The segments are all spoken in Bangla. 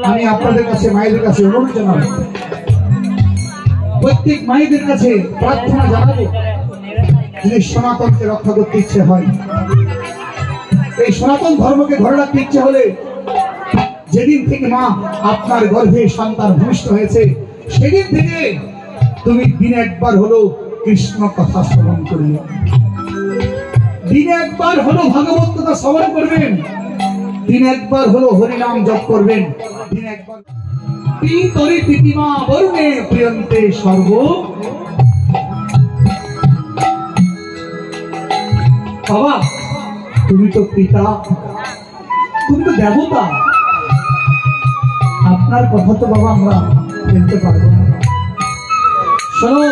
আমি আপনাদের কাছে মায়েদের কাছে অনুরোধ জানাবো, প্রত্যেক মায়েদের কাছে প্রার্থনা জানাবো, যদি সনাতনকে রক্ষা করতে ইচ্ছে হয়, এই সনাতন ধর্মকে ধরে রাখতে ইচ্ছে হলে, যেদিন থেকে মা আপনার গর্ভে সন্তান ভূমিষ্ঠ হয়েছে সেদিন থেকে তুমি দিনে একবার হলো কৃষ্ণ কথা শ্রবণ করবে, দিনে একবার হলো ভাগবত কথা শ্রবণ করবেন, দিনে একবার হলো হরিনাম জপ করবেন, দিনে একবার তরি প্রীতিমা বরুণে প্রিয়ন্তে সর্ব। বাবা তুমি তো পিতা, তুমি তো দেবতা, আপনার কথা তো বাবা আমরা বলতে পারবো না। শোনো,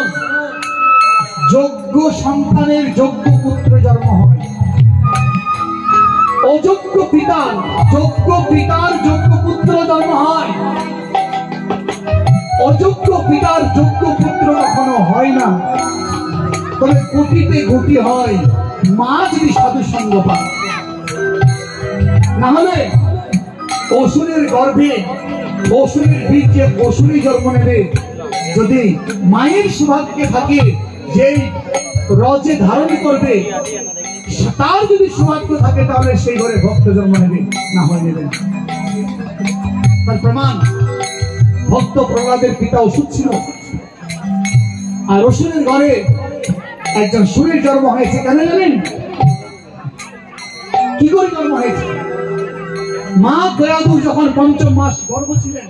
যোগ্য সন্তানের যোগ্য পুত্র জন্ম হয়, অযোগ্য পিতার যোগ্য পুত্র জন্ম হয়, অযোগ্য পিতার যোগ্য পুত্র কখনো হয় না। তবে কোটিতে কোটি হয় মা যদি সাধু সঙ্গ পায়, না হলে অসুরের গর্ভে অসুরের বীর্যে অসুরই জন্ম নেবে। যদি মায়ের সৌভাগ্যে থাকে যেই রজে ধারণ করবে, তার যদি সৌভাগ্য থাকে তাহলে সেই ঘরে ভক্ত জন্ম নেবে, না হয় নেবে। তার প্রমাণ, ভক্ত প্রহ্লাদের পিতা অসুর ছিল, আর অসুরের ঘরে একজন সুরের জন্ম হয়েছে। কেন জানেন কি করে জন্ম হয়েছে? মা দয়াদুর যখন ৫ম মাস গর্ভ ছিলেন,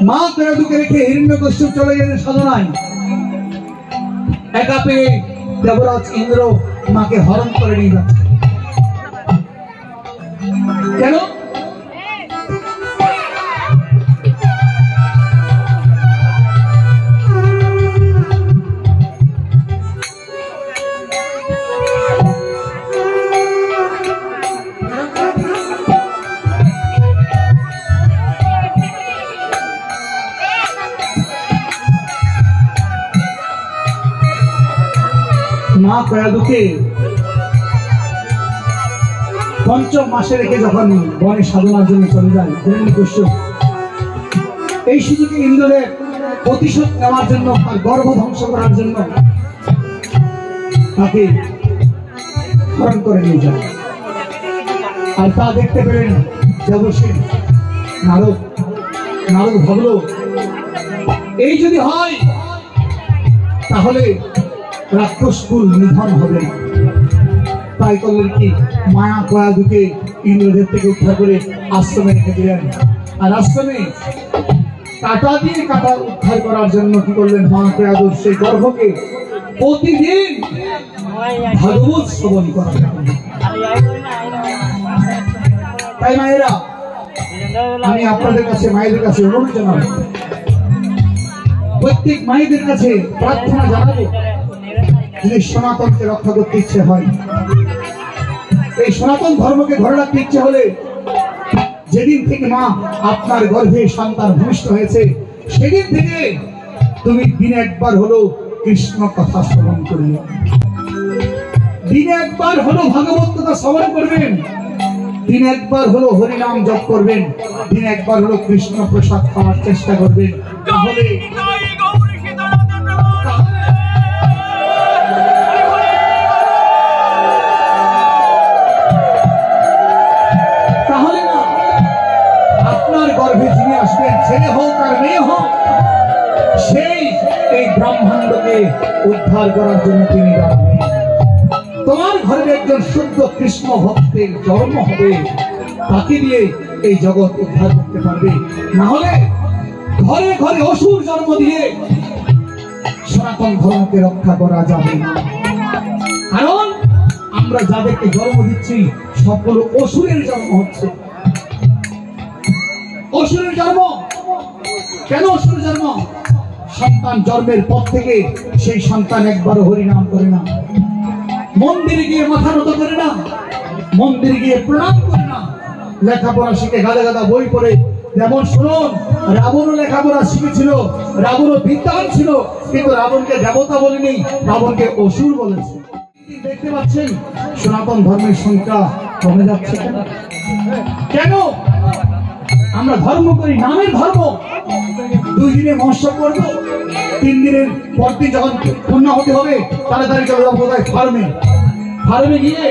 মা দয়াদুকে রেখে হিরণ্যকশ্যপ চলে গেলেন সাধনায়। একা পেয়ে দেবরাজ ইন্দ্র মাকে হরণ করে নিয়ে যাচ্ছে। কেন? মা কয়াদুকে ৫ম মাসে রেখে যখন বনে সাধনার জন্য চলে যায় হিরণ্যকশ্যপ, এই সুযোগে ইন্দ্রের প্রতিশোধ নেওয়ার জন্য, তার গর্ভ ধ্বংস করার জন্য তাকে হরণ করে নিয়ে যায়। আর তা দেখতে পেলেন দেবর্ষি নারদ। নারদ ভাবল, এই যদি হয় তাহলে রাক্ষসকুল নিধন হবে। তাই করলেন কি, মায়া কয়াদুকে ইন্দ্রদেব থেকে উদ্ধার করে আশ্রমে রেখে দিলেন। আর আশ্রমে কাটা দিয়ে কাটা উদ্ধার করার জন্য কি করলেন, মা কয়াদুর সেই গর্ভকে প্রতিদিন ভাগবত শ্রবণ করা। তাই মায়েরা, আমি আপনাদের কাছে মায়েদের কাছে অনুরোধ জানাবো, প্রত্যেক মায়েদের কাছে প্রার্থনা জানাবো, যদি সনাতনকে রক্ষা করতে ইচ্ছে হয়, এই সনাতন ধর্মকে ধরে রাখতে ইচ্ছে হলে, যেদিন থেকে মা আপনার গর্ভে সন্তান ভূমিষ্ঠ হয়েছে সেদিন থেকে তুমি দিনে একবার হলো কৃষ্ণ কথা শ্রবণ করবে, দিনে একবার হলো ভাগবত কথা শ্রবণ করবেন, দিনে একবার হলো হরিনাম জপ করবেন, দিনে একবার হলো কৃষ্ণ প্রসাদ খাওয়ার চেষ্টা করবেন। তাহলে ছেলে হোক আর মেয়ে হোক, সেই এই ব্রহ্মাণ্ডকে উদ্ধার করার জন্য তিনি দাঁড়াবেন। তোমার ঘরে একজন শুদ্ধ কৃষ্ণ ভক্তের জন্ম হবে, তাকে দিয়ে এই জগৎ উদ্ধার করতে পারবে। না হলে ঘরে ঘরে অসুর জন্ম দিয়ে সনাতন ধর্মকে রক্ষা করা যাবে না। কারণ আমরা যাদেরকে জন্ম দিচ্ছি সকল অসুরের জন্ম হচ্ছে। অসুরের জন্ম কেন? অসুরের জন্ম, সন্তান জন্মের পর থেকে সেই সন্তান একবারও হরিনাম করে না, মন্দিরে গিয়ে মাথা নত করে না, মন্দিরে গিয়ে প্রণাম করে না, লেখাপড়া শিখে গাদা গাদা বই পড়ে। যেমন শুনুন, রাবণও লেখাপড়া শিখেছিল, রাবণও বিদ্যান ছিল, কিন্তু রাবণকে দেবতা বলেনি, রাবণকে অসুর বলেছে। দেখতে পাচ্ছেন সনাতন ধর্মের সংখ্যা কমে যাচ্ছে। কেন? আমরা ধর্ম করি নামের ধর্ম। 2 দিনে মহোৎসব করবো, 3 দিনের পরদিন যখন পূর্ণাহুতি হবে তাড়াতাড়ি চলে যাবো কোথায় ফার্মে গিয়ে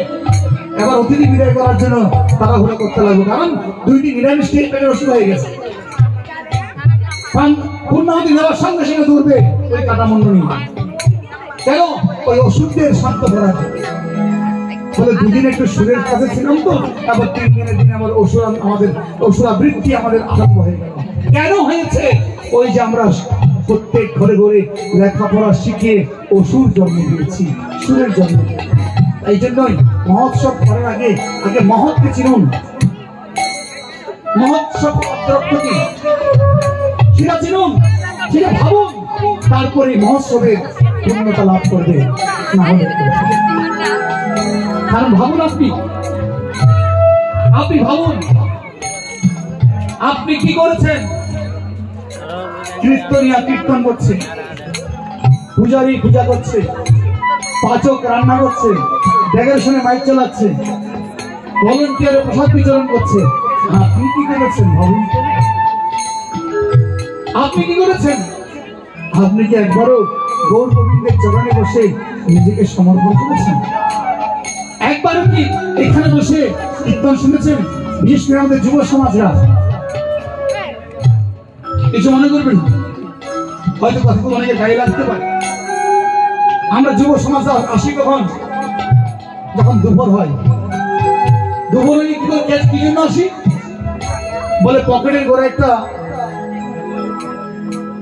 এবার অতিথি বিদায় করার জন্য তাড়াহুড়ো করতে লাগবে, কারণ 2 দিন নিরামিষ পেটের অসুখ হয়ে গেছে। পূর্ণাহুতি দেওয়ার সঙ্গে সঙ্গে দৌড়বে ওই কাটামণ্ডলী, কেন? ওই ওষুধদের শান্ত করা বলে 2 দিন একটু সুরের কাছে ছিলাম তো, আবার 3 দিনের দিনে আমার আমাদের অসুরাবৃত্তি আমাদের আরম্ভ হয়ে গেল। কেন হয়েছে? ওই যে আমরা প্রত্যেক ঘরে ঘরে লেখাপড়া শিখে অসুর জন্ম দিয়েছি, সুরের জন্ম। এই জন্যই মহোৎসব করার আগে মহৎকে চিনুন, মহোৎসব অর্থ সেটা চিনুন, সেটা ভাবুন, তারপরে মহোৎসবের পূর্ণতা লাভ করবে। না হলে কারণ ভাবুন, আপনি ভাবুন, আপনি কি করেছেন? কীর্তন করছে, পূজারী পূজা করছে, পাচক রান্না করছে, ডেকোরেশনে মাইক চালাচ্ছে, ভলান্টিয়ারে প্রসাদ বিতরণ করছে। আপনি কি করেছেন? ভাবুন, আপনি কি করেছেন? আপনি কি একবারও গৌর গোবিন্দের চরণে বসে নিজেকে সমর্পণ করেছেন? একবারও কি এখানে বসে কীর্তন শুনেছেন? বিশেষ করে আমাদের যুব সমাজরা কিছু মনে করবেন, হয়তো কথা অনেকে গায়ে লাগতে পারে। আমরা যুব সমাজরা আসি কখন? যখন দুপুর হয়। দুপুর হলে কি জন্য আসি? বলে পকেটের ঘরে একটা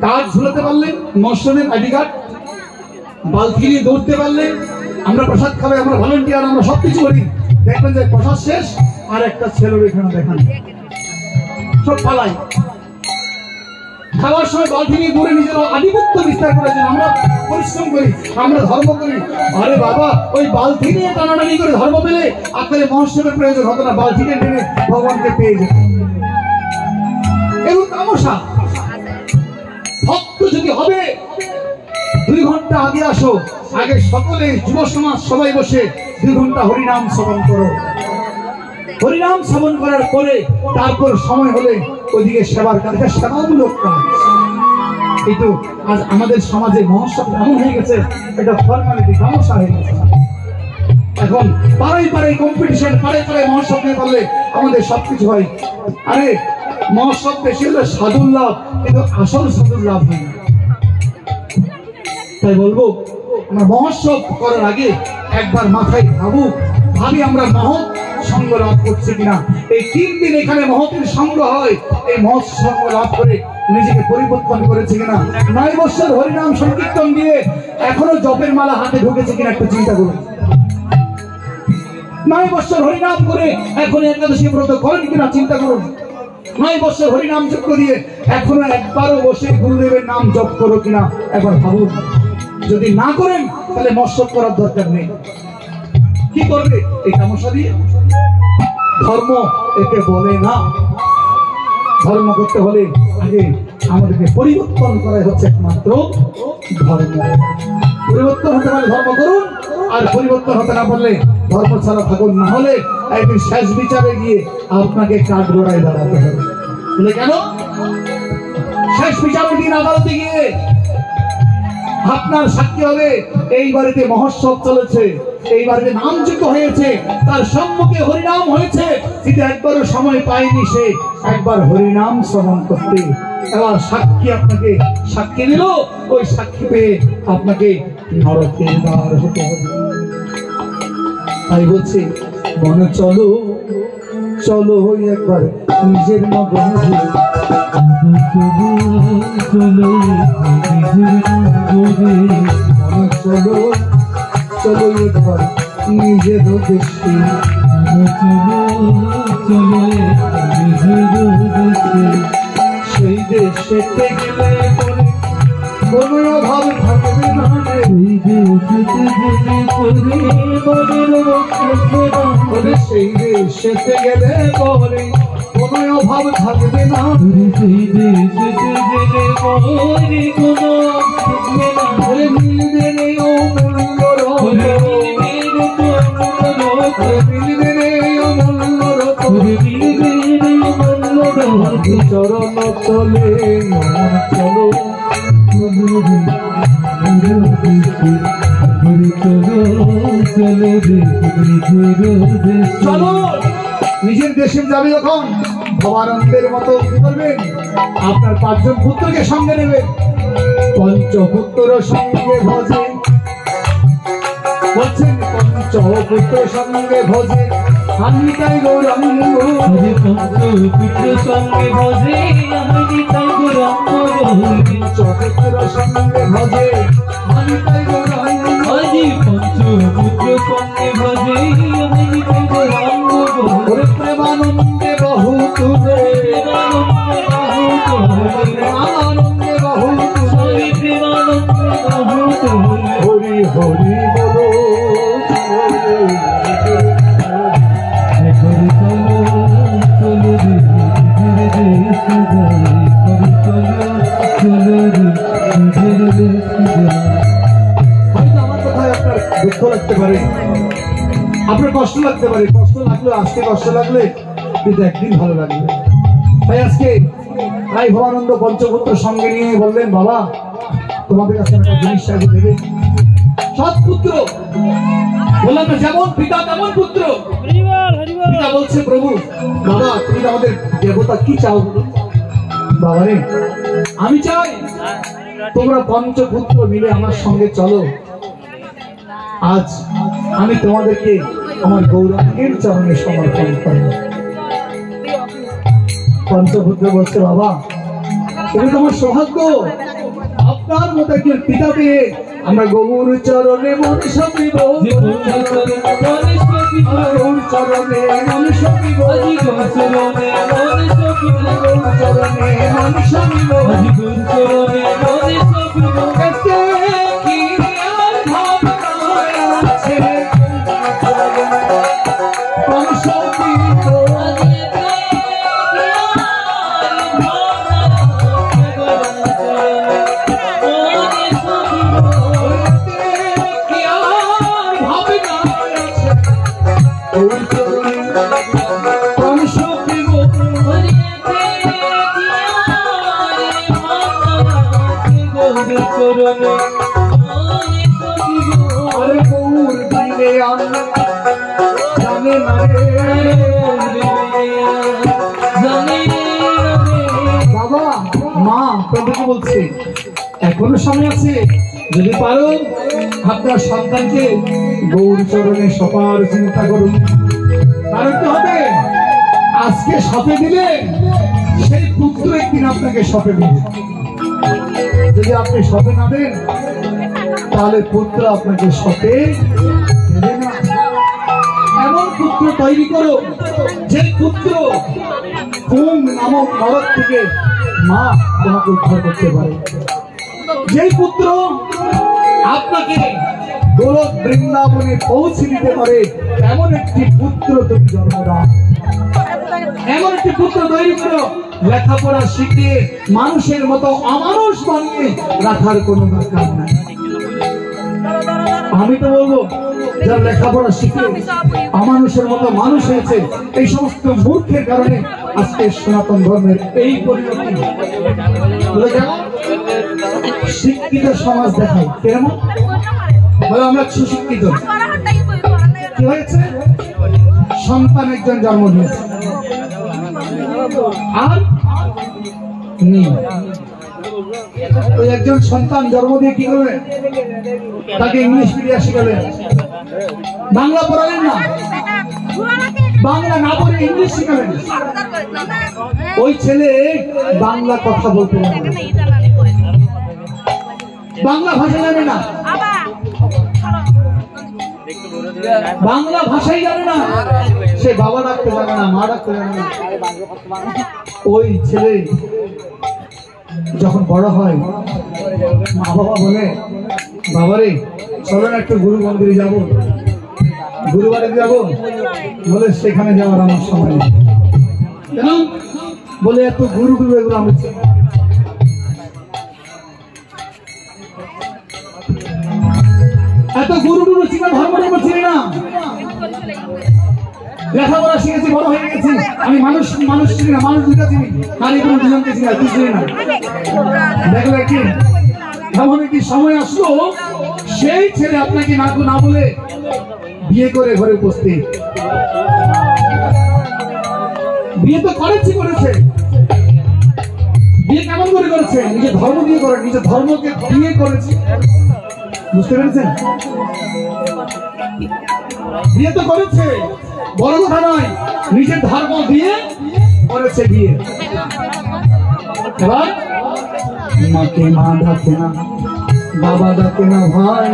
কার্ড ঝুলাতে পারলে, মশনের আইডি কার্ড, বালতি নিয়ে দৌড়তে পারলে, আমরা প্রসাদ খাবে, আমরা ভলান্টিয়ার, আমরা সবকিছু করি। দেখবেন যে প্রসাদ শেষ আর একটা ছেলের এখানে দেখান, সব পালাই। খাওয়ার সময় বালতি নিয়ে দৌড়ে নিজের আধিপত্য বিস্তার করেছেন। আমরা পরিশ্রম করি, আমরা ধর্ম করি। আরে বাবা, ওই বালতি নিয়ে টানাটানি করে ধর্ম পেলে আপনাদের মহোৎসবের প্রয়োজন হতো না, বালতিকে টেনে ভগবানকে পেয়ে যেত। এবং তামাশা ভক্ত যদি হবে 2 ঘন্টা আগে আসো, আগে সকলে যুব সমাজ সবাই বসে 2 ঘন্টা হরিনাম শ্রবণ করো। হরিনাম শ্রবণ করার পরে তারপর সময় হলে ওইদিকে সেবার কাজ, সেবামূলক কাজ। কিন্তু আজ আমাদের সমাজে মহোৎসব এমন হয়ে গেছে, এটা ফর্মালিটি, তামাশা হয়ে গেছে। এখন পাড়ায় কম্পিটিশন, পাড়ায় মহোৎসব নিয়ে পারলে আমাদের সবকিছু হয়। আরে মহোৎসব বেশি হলে সাধুর লাভ, কিন্তু আসল সাধুর লাভ হয় না। তাই বলবো, আমরা মহোৎসব করার আগে একবার মাথায় ভাবি আমরা মহৎ সঙ্গ লাভ করছি কিনা। এই 3 দিন এখানে মহতের সঙ্গ হয়, এই মহৎ সঙ্গ লাভ করে নিজেকে পরিবর্তন করেছে কিনা। 9 বছর হরিনাম সংকীর্তন দিয়ে এখনো জপের মালা হাতে ঢুকেছে কিনা একটু চিন্তা করুন। 9 বছর হরিনাম করে এখন একাদশী ব্রত করেন কিনা চিন্তা করুন। 9 বছর হরিনাম যজ্ঞ দিয়ে এখনো একবারও বসে গুরুদেবের নাম জপ করো কিনা একবার ভাবুন। যদি না করেন তাহলে মহোৎসব করার দরকার নেই। কি করবে এই তামাশা দিয়ে? ধর্ম একে বলে না। ধর্ম করতে হলে আগে আমাদেরকে পরিবর্তন করাই হচ্ছে একমাত্র ধর্ম। পরিবর্তন হতে পারলে ধর্ম করুন, আর পরিবর্তন হতে না পারলে ধর্ম ছাড়া থাকুন। না হলে একদিন শেষ বিচারে গিয়ে আপনাকে কাঠগড়ায় দাঁড়াতে হবে। কেন? শেষ বিচারের দিন আদালতে গিয়ে আপনার সাক্ষী হবে এই বাড়িতে মহোৎসব চলেছে, এই বাড়িতে নামযজ্ঞ হয়েছে, তার সম্মুখে হরিনাম হয়েছে, কিন্তু একবারও সময় পায়নি সে একবার হরিনাম শ্রবণ করতে। এবার সাক্ষী আপনাকে সাক্ষী দিল, ওই সাক্ষী পেয়ে আপনাকে নরকে দ্বার হতে হবে। তাই বলছে, মনে চলো চলো একবার নিজের মগন চলো চলো একবার নিজের দেশে, সেই দেশেতে গেলে পরে কোনো অভাব থাকবে না, সেই দেশেতে গেলে পরে সেই দেশেতে গেলে পরে কোনো অভাব থাকবে না, সেই দেশেতে গেলে পরে কোনো থাকবে না, মিলবে রে ও মূল্য রত্ন, মিলবে রে ও মূল্য রত্ন, মিলবে রে ও মূল্য রত্ন, চরণ তলে চলো চলো নিজের দেশে যাবে যখন ভবানন্দের মতো কি করবেন আপনার 5 জন পুত্রকে সঙ্গে নেবেন পঞ্চপুত্র সঙ্গে ভজে বলছেন পঞ্চপুত্র সঙ্গে ভজে আমি তাই গৌরাঙ্গ পঞ্চপুত্র সঙ্গে ভজে আমি তাই গৌরাঙ্গ পঞ্চপুত্র সঙ্গে ভজে আমি তাই গৌরাঙ্গ পঞ্চপুত্র সঙ্গে ভজে আমি তাই গৌরাঙ্গ প্রেমানন্দে বহু তুলে প্রেমানন্দে বহু তুলে প্রেমানন্দে বহু তুলে হরি হরি বলো আমার কথায় আপনার দুঃখ লাগতে পারে আপনার কষ্ট লাগতে পারে কষ্ট লাগলো আজকে কষ্ট লাগলে কিন্তু একদিন ভালো লাগবে তাই আজকে তাই ভবানন্দ পঞ্চপুত্র সঙ্গে নিয়ে বললেন বাবা তোমাদের কাছে একটা জিনিস চাইতে দেবে সৎ পুত্র বললাম না যেমন পিতা তেমন পুত্র পিতা বলছে প্রভু বাবা তুমি আমাদের দেবতা কি চাও বাবা রে আমি চাই তোমরা পঞ্চপুত্র মিলে আমার সঙ্গে চলো আজ আমি তোমাদেরকে আমার গৌরাঙ্গের চরণে সমর্পণ করি পঞ্চপুত্র বলছে বাবা এটা তোমার সৌভাগ্য আপনার মতো একজন পিতা পেয়ে আমরা গৌর চরণে মন সপিব গৌর চরণে মন সপিব গৌর চরণে মন সপিব গৌর চরণে মন সপিব গৌর চরণে মন সপিব এতে কি আর ভাবনা আছে মন সপিব বাবা মা প্রভুকে বলছে এখনো সময় আছে যদি পারো আপনার সন্তানকে গৌর চরণে সবার চিন্তা করুন কারণ কি হবে আজকে সপে দিলে সেই পুত্র একদিন আপনাকে সপে দিবে যদি আপনি সপে না দেন তাহলে পুত্র আপনাকে সপে দেবে না এমন পুত্র তৈরি করো যে পুত্র কুম নামক নরক থেকে মা তোমাকে উদ্ধার করতে পারে যে পুত্র আপনাকে গোলক বৃন্দাবনে পৌঁছে দিতে পারে এমন একটি পুত্র তুমি জন্ম দাও এমন একটি পুত্র তৈরি করো লেখাপড়া শিখিয়ে মানুষের মতো অমানুষ বানিয়ে রাখার কোনো দরকার নাই আমি তো বলবো যারা লেখাপড়া শিখে অমানুষের মতো মানুষ হয়েছে এই সমস্ত মূর্খের কারণে আজকে সনাতন ধর্মের এই পরিণতি শিক্ষিত সমাজ দেখায় কেমন বলে আমরা সুশিক্ষিত কি হয়েছে সন্তান একজন জন্ম দিয়েছে আর ওই একজন সন্তান জন্ম দিয়ে কি করবে তাকে ইংলিশ মিডিয়াম শিখাবেন বাংলা পড়াবেন না বাংলা না পড়ে ইংলিশ শিখাবেন ওই ছেলে বাংলা কথা বলতে পারে বাংলা ভাষা জানে না বাংলা ভাষাই জানে না সে বাবা ডাকতে জানে না মা ডাকতে জানে না ওই ছেলে যখন বড় হয় মা বাবা বলে বাবারে চলো না একটু গুরু মন্দিরে যাবো গুরুবারে যাবো বলে সেখানে যাওয়ার আমার সময় নেই কেন বলে এত গুরু গুরু এগুলো আমি এত গুরু গুরু চিনা ধর্ম চিনি না লেখাপড়া শিখেছি, বড় হয়ে গেছি, আমি মানুষ চিনি না, মানুষ দুটা চিনি, নারী পুরুষ দুজনকে চিনি, তুই চিনি না। দেখলে কি এমন কি সময় আসলো, সেই ছেলে আপনাকে না বলে বিয়ে করে ঘরে উপস্থিত। বিয়ে তো করেছে, বিয়ে কেমন করে করেছে? নিজের ধর্ম দিয়ে করে, নিজের ধর্মকে বিয়ে করেছে, বুঝতে পেরেছেন? বিয়ে তো করেছে, বড় কথা নয়, নিজের ধর্ম দিয়ে করেছে বিয়ে। এবার মাকে মা ডাকে না, বাবা ডাকে না ভাই,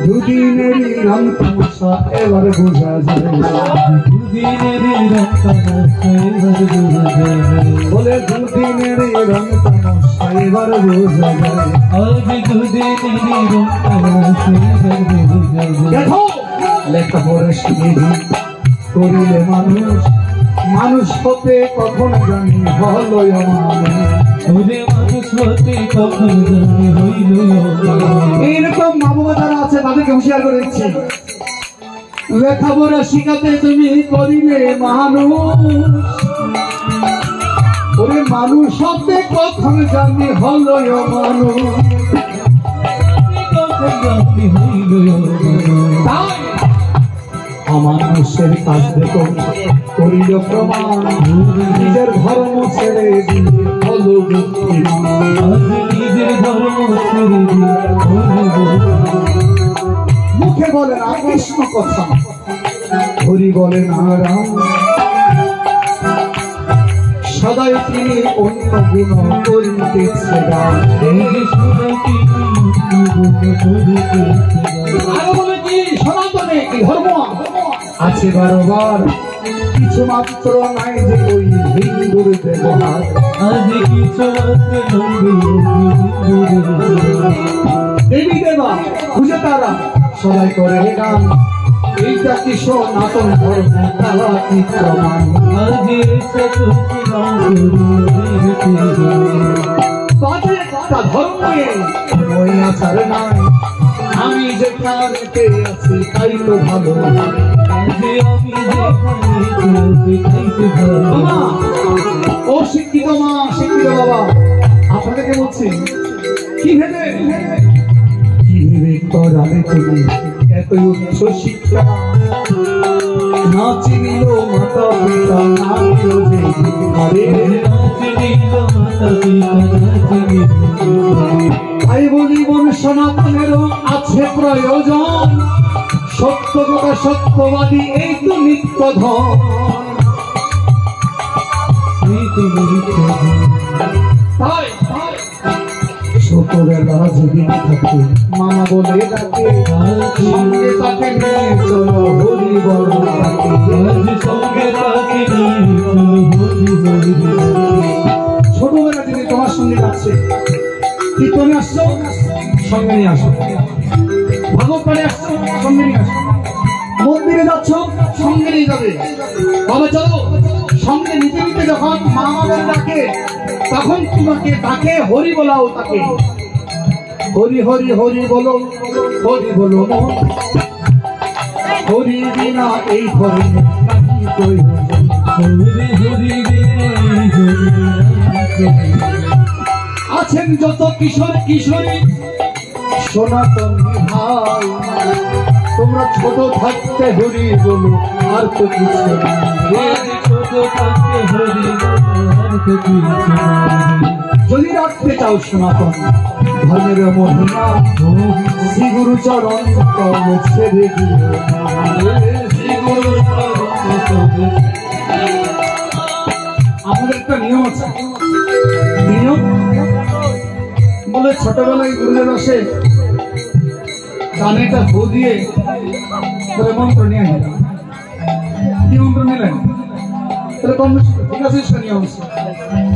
দুদিনেরই রং তামাশা এবার বোঝা যায়, দুদিনেরই রং তামাশা এবার বোঝা যায়, বলে দুদিনেরই রং তামাশা এবার বোঝা যায়, আজ দুদিনেরই রং তামাশা এবার বোঝা যায়। দেখো লেখাপড়া শিখে করিলে মানুষ হতে কখন জানি হলো এইরকম মা বাবা যারা আছে তাদেরকে হুঁশিয়ার করে দিচ্ছি, লেখাপড়া শিখাতে তুমি করিলে মানুষ হতে কখন জানি হলো মানুষের কাজ দেখো করিল প্রমাণ, নিজের ধর্ম ছেড়ে দিয়ে হলো বুদ্ধিমান, নিজের ধর্ম ছেড়ে দিয়ে মুখে বলে না কৃষ্ণ কথা, হরি বলে না রাম, সদাই তিনি অন্য গুণ করিতেছে গান, আরো বলে কি সনাতনে কি ধর্ম আছে বারবার, কিছু মাত্র নাই যে ওই হিন্দুর ব্যবহার, দেবী দেবা খুঁজে তারা সবাই করে গান, এইটা কি সনাতন ধর্ম তারা কি প্রমাণ, তাদের একটা ধর্মে ওই আচার নাই, আমি যেখানে আছি তাই তো ভালো, ও শিক্ষিত মা শিক্ষিত বাবা আপনাদেরকে বলছি, কি ভেবে করালে তুমি এত উচ্চ শিক্ষা, না চিনিল মাতা পিতা, না তাই বলি বোন সনাতনেরও আছে প্রয়োজন, সত্য কথা সত্যবাদী এই তো নিত্য ধন, তাই ছোটবেলা যদি থাকে মামা বলে ডাকে, সঙ্গে তাকে নিয়ে চলো হরি বল ডাকে, সঙ্গে তাকে ছোটবেলা যদি তোমার সঙ্গে যাচ্ছে, কীর্তনে আসছো সঙ্গে নিয়ে আসো, ভাগবত পাঠে আসছো সঙ্গে নিয়ে আসো, মন্দিরে যাচ্ছ সঙ্গে নিয়ে যাবে, বাবা চলো সঙ্গে নিতে নিতে যখন মামা বলে ডাকে তখন তোমাকে তাকে হরি বলাও, তাকে হরি হরি হরি বলো, হরি বলো হরি বিনা এই হরি আছেন যত কিশোর কিশোরী সনাতন ভাই, তোমরা ছোট থাকতে হরি বলো আর তো কিছু যদি রাখতে চাও সনাতন ধর্মের মহিমা, শ্রী গুরু চরণ কম ছেড়ে দিও, আমাদের একটা নিয়ম আছে, নিয়ম বলে ছোটবেলায় গুরুদের বসে কানেটা ভু দিয়ে বলে মন্ত্র নিয়ে গেলাম, কি মন্ত্র নিলেন? তাহলে কর্মসূত্র ঠিক আছে, সেটা নিয়ম আছে,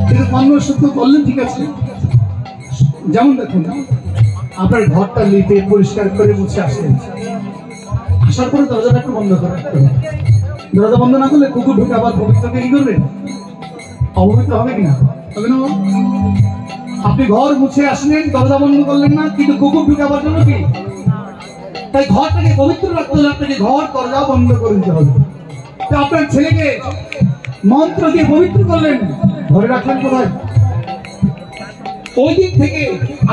কিন্তু কর্মসূত্র করলেন ঠিক আছে। যেমন দেখুন আপনার ঘরটা লিপে পরিষ্কার করে মুছে আসলেন, আসার পরে দরজাটা একটু বন্ধ করে রাখতে হবে, দরজা বন্ধ না করলে কুকুর ঢুকে আবার পবিত্রকে কি করবে? অপবিত্র হবে কিনা? হবে না? আপনি ঘর মুছে আসলেন, দরজা বন্ধ করলেন না, কিন্তু কুকুর ঢুকে আবার জন্য কি? তাই ঘরটাকে পবিত্র রাখতে হলে আপনাকে ঘর দরজা বন্ধ করে দিতে হবে। আপনার ছেলেকে মন্ত্র দিয়ে পবিত্র করলেন, ধরে রাখলেন কোথায়? ওই দিক থেকে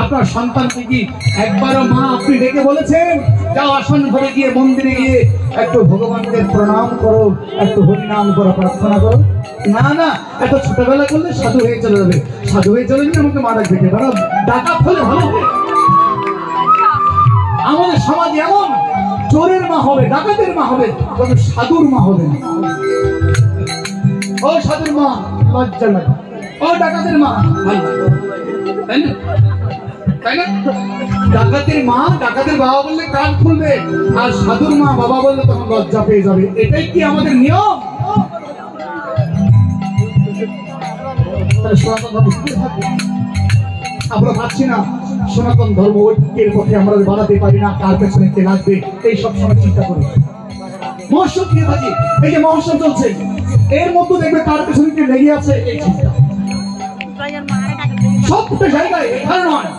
আপনার সন্তানকে কি একবারও মা আপনি ডেকে বলেছেন যাও আসন ঘরে গিয়ে মন্দিরে গিয়ে একটু ভগবানকে প্রণাম করো, একটু হরিনাম করো, প্রার্থনা করো? না না, এত ছোটবেলা করলে সাধু হয়ে চলে যাবে। সাধু হয়ে চলে গেলে আমাকে মা ডাকবে, কারণ ডাকাত হলে ভালো হবে। আমাদের সমাজ এমন, চোরের মা হবে, ডাকাতের মা হবে, তবে সাধুর মা হবে না। ও সাধুর মা লজ্জা লাগে, ও ডাকাতের মা ভালো, তাই না? তাই না? ডাকাতের মা ডাকাতের বাবা বললে কান খুলবে, আর সাধুর মা বাবা বললে তখন লজ্জা পেয়ে যাবে। এটাই কি আমাদের নিয়ম? আমরা পাচ্ছি না সনাতন ধর্ম ঐক্যের পথে আমরা বাড়াতে পারি না, কার পেছনে কে লাগবে এই সব সময় চিন্তা করি। মহোৎসব নিয়ে থাকি, এই যে মহোৎসব চলছে এর মধ্যে দেখবে কার পেছনে কে লেগে আছে এই চিন্তা। সবটা জায়গায়, এখানে নয়,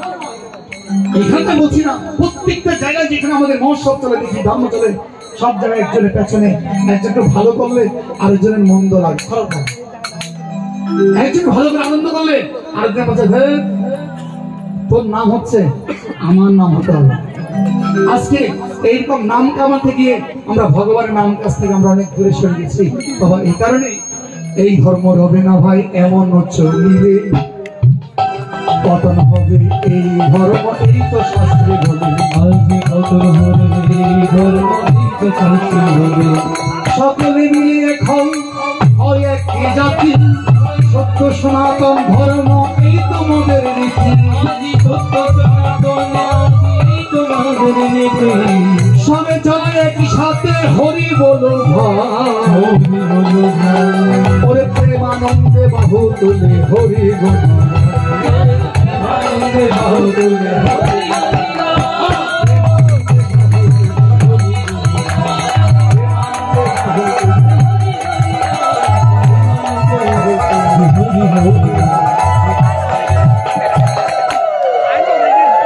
এখানটা বলছি না, প্রত্যেকটা জায়গায় যেখানে আমাদের মহোৎসব চলে, দেখি ধর্ম চলে, সব জায়গায় একজনের পেছনে একজনকে ভালো করলে আরেকজনের মন্দ লাগে, খারাপ লাগে। একজন ভালো করে আনন্দ করলে আরেকজন বলছে তোর নাম হচ্ছে, আমার নাম হতে হবে। আজকে এইরকম নাম কামাতে গিয়ে আমরা ভগবানের নাম কাছ থেকে আমরা অনেক দূরে সরে গেছি। বাবা এই কারণে এই ধর্ম রবে না ভাই, এমন চলিবে পতন হবে। এই ধর্ম এই তো শাস্ত্রে বলে, সকলে মিলিয়ে খাও হয় এক জাতি, সত্য সনাতন ধর্ম এই তোমাদের রীতি। সবে চলে একই সাথে হরি বলো ভাই, ওরে প্রেমানন্দে বাহু তুলে হরি বলো, বাহু তুলে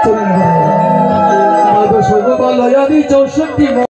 চলে 64